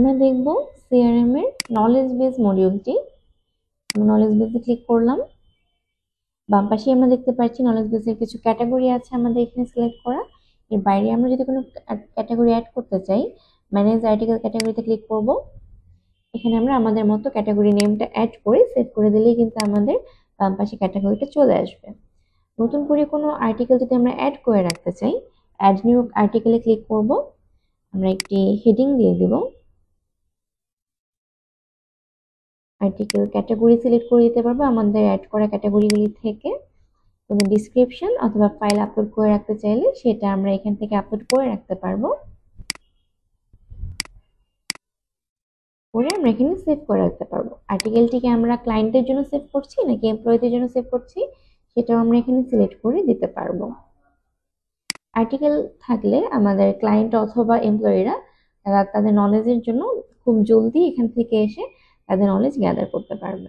আমরা দেখব সিআরএম এর নলেজ বেস মডিউলটি। নলেজ বেসে ক্লিক করলাম। বাম পাশে আমরা দেখতে পাচ্ছি নলেজ বেসের কিছু ক্যাটাগরি আছে আমাদের এখানে সিলেক্ট করা। এর বাইরে আমরা যদি কোনো ক্যাটাগরি অ্যাড করতে চাই, ম্যানেজ আর্টিকেল ক্যাটাগরিতে ক্লিক করব। এখানে আমরা আমাদের মতো ক্যাটাগরি নেমটা অ্যাড করে সেভ করে দিলেই কিন্তু আমাদের বাম পাশে ক্যাটাগরিটা চলে আসবে। নতুন করে কোনো আর্টিকেল যদি আমরা অ্যাড করে রাখতে চাই, অ্যাড নিউ আর্টিকেলে ক্লিক করব। আমরা একটি হেডিং দিয়ে দিব। আর্টিকেল ক্যাটাগরি সিলেক্ট করে দিতে পারবো আমাদের অ্যাড করা ক্যাটাগরিগুলি থেকে। কোনো ডিসক্রিপশন অথবা ফাইল আপলোড করে রাখতে চাইলে সেটা আমরা এখান থেকে আপলোড করে রাখতে পারবো। করে আমরা এখানে সেভ করে রাখতে পারবো। আর্টিকেলটিকে আমরা ক্লায়েন্টের জন্য সেভ করছি নাকি এমপ্লয়ীদের জন্য সেভ করছি সেটাও আমরা এখানে সিলেক্ট করে দিতে পারবো। আর্টিকেল থাকলে আমাদের ক্লায়েন্ট অথবা এমপ্লয়িরা তারা তাদের নলেজের জন্য খুব জলদি এখান থেকে এসে তাদের নলেজ গ্যাদার করতে পারবে।